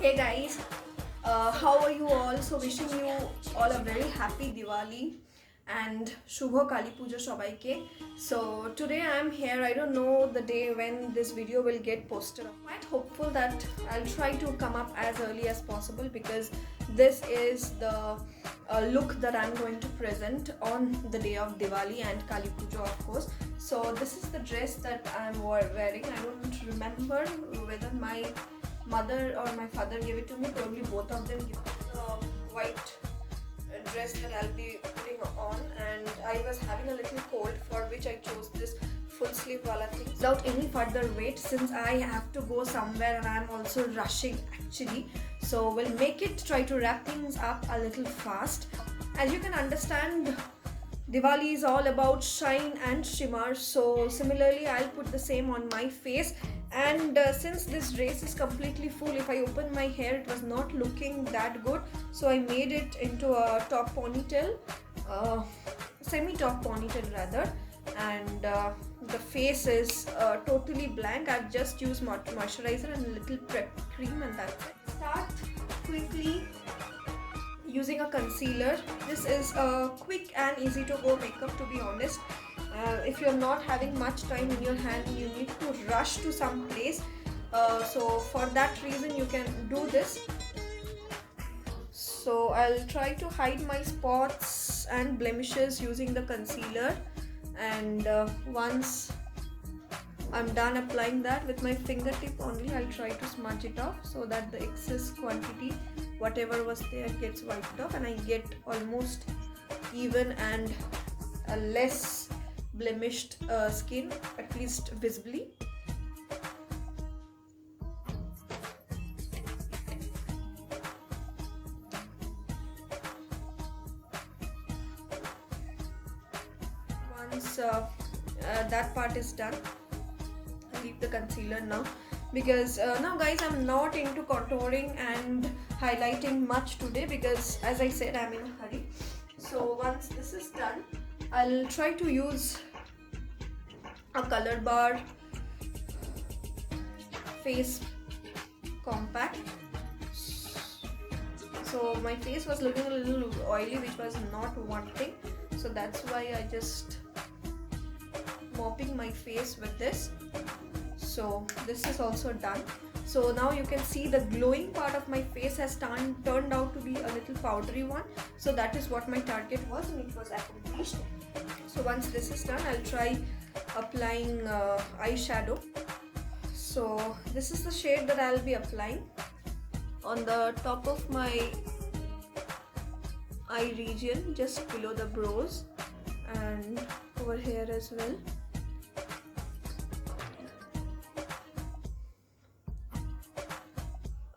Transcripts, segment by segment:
Hey guys, how are you all? So wishing you all a very happy Diwali and Shubho Kali Puja Shobaike. So today I am here. I don't know the day when this video will get posted. I'm quite hopeful that I'll try to come up as early as possible because this is the look that I'm going to present on the day of Diwali and Kali Puja, of course. So this is the dress that I'm wearing. I don't remember whether my mother or my father gave it to me. Probably both of them gave me the white dress that I'll be putting on, and I was having a little cold, for which I chose this full sleeve wala thing. Without any further wait, since I have to go somewhere and I'm also rushing actually, so we'll make it try to wrap things up a little fast. As you can understand, Diwali is all about shine and shimmer, so similarly I'll put the same on my face. And since this dress is completely full, if I open my hair it was not looking that good, so I made it into a top ponytail, semi-top ponytail rather, and the face is totally blank. I've just used moisturizer and a little prep cream, and that's it. Start quickly using a concealer. This is a quick and easy to go makeup, to be honest. If you're not having much time in your hand, you need to rush to some place, so for that reason you can do this. So I'll try to hide my spots and blemishes using the concealer, and once I'm done applying that with my fingertip only, I'll try to smudge it off so that the excess quantity, whatever was there, gets wiped off and I get almost even and a less blemished skin, at least visibly. Once that part is done, I leave the concealer now, because now guys, I'm not into contouring and highlighting much today because, as I said, I'm in a hurry. So once this is done, I'll try to use a color bar face compact. So my face was looking a little oily, which was not wanting, so that's why I just mopping my face with this. So this is also done. So now you can see the glowing part of my face has turned out to be a little powdery one. So that is what my target was, and it was accomplished. So once this is done, I'll try applying eyeshadow. So this is the shade that I'll be applying on the top of my eye region, just below the brows, and over here as well.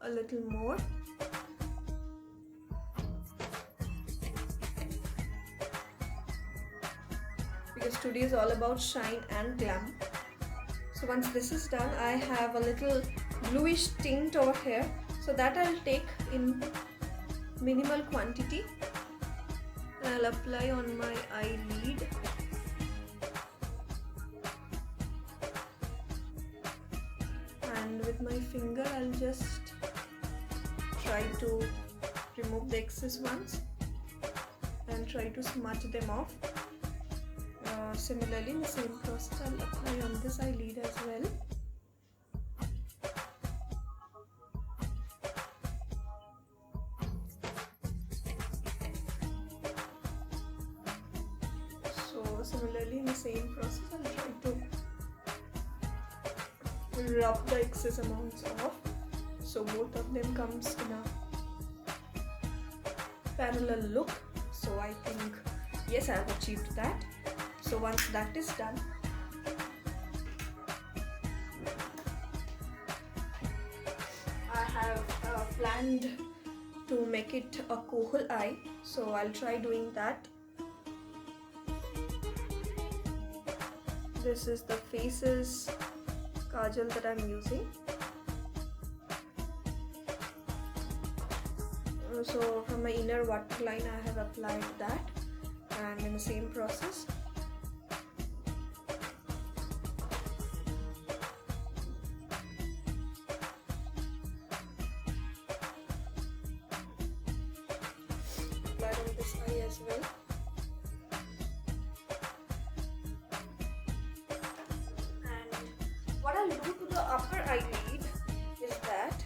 A little more. Because today is all about shine and glam. So once this is done, I have a little bluish tint over here, so that I'll take in minimal quantity and I'll apply on my eyelid. And with my finger I'll just try to remove the excess ones and try to smudge them off. Similarly, in the same process, I'll apply on this eyelid as well. So similarly, in the same process, I'll try to rub the excess amounts off, so both of them comes in a parallel look. So I think, yes, I have achieved that. So once that is done, I have planned to make it a kohol eye, so I'll try doing that. This is the Faces kajal that I'm using. So from my inner waterline I have applied that, and in the same process as well. And what I'll do to the upper eyelid is that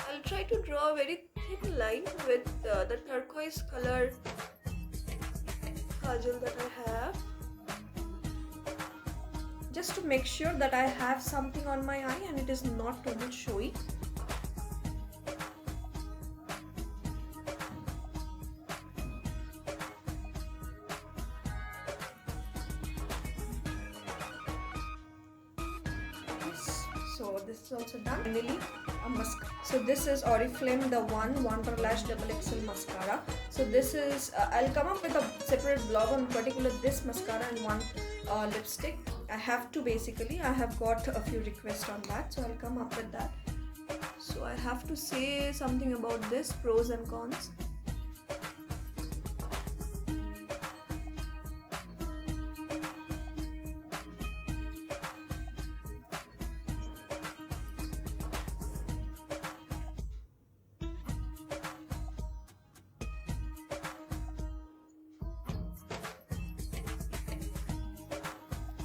I'll try to draw a very thin line with the turquoise color kajal that I have, just to make sure that I have something on my eye and it is not too much showy. So this is also done. Finally, a mascara. So this is Oriflame the Wonder Lash Double XL mascara. So this is I'll come up with a separate blog on particular this mascara and one lipstick. I have to basically. I have got a few requests on that, so I'll come up with that. So I have to say something about this, pros and cons.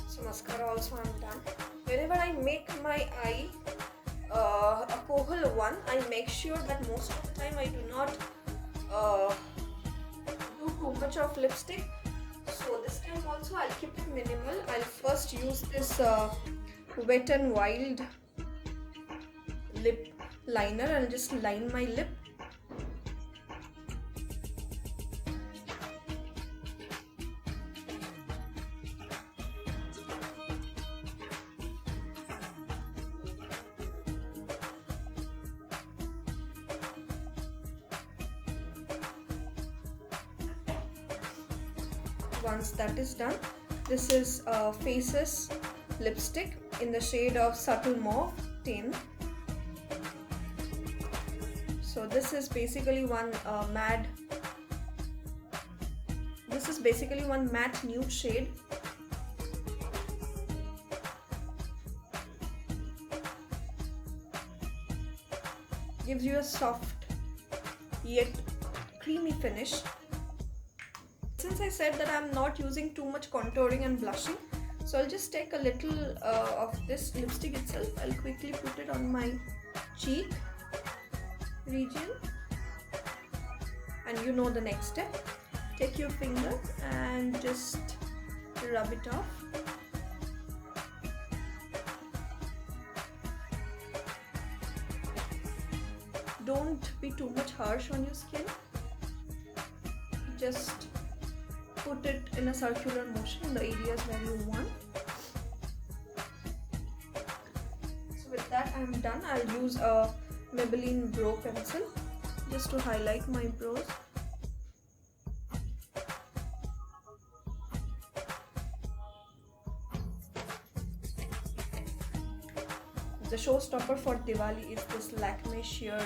So mascara also I'm done. Whenever I make my eye a kohl one, I make sure that most of the time I do not do too much of lipstick. So this time also I'll keep it minimal. I'll first use this Wet n Wild lip liner and just line my lip. Once that is done, this is Faces lipstick in the shade of Subtle Mauve 10. So this is basically one matte nude shade. Gives you a soft yet creamy finish. Since I said that I'm not using too much contouring and blushing, so I'll just take a little of this lipstick itself. I'll quickly put it on my cheek region, and you know the next step. Take your finger and just rub it off. Don't be too much harsh on your skin. Just put it in a circular motion in the areas where you want. So with that I'm done. I'll use a Maybelline brow pencil just to highlight my brows. The showstopper for Diwali is this Lakme Sheer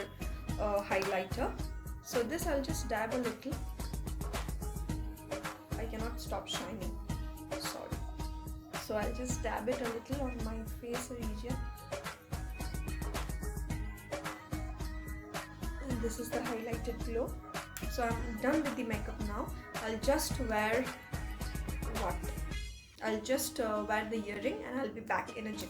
highlighter. So this I'll just dab a little. I cannot stop shining, sorry. So I'll just dab it a little on my face region. And this is the highlighted glow. So I'm done with the makeup now. I'll just wear what? I'll just wear the earring and I'll be back in a jiff.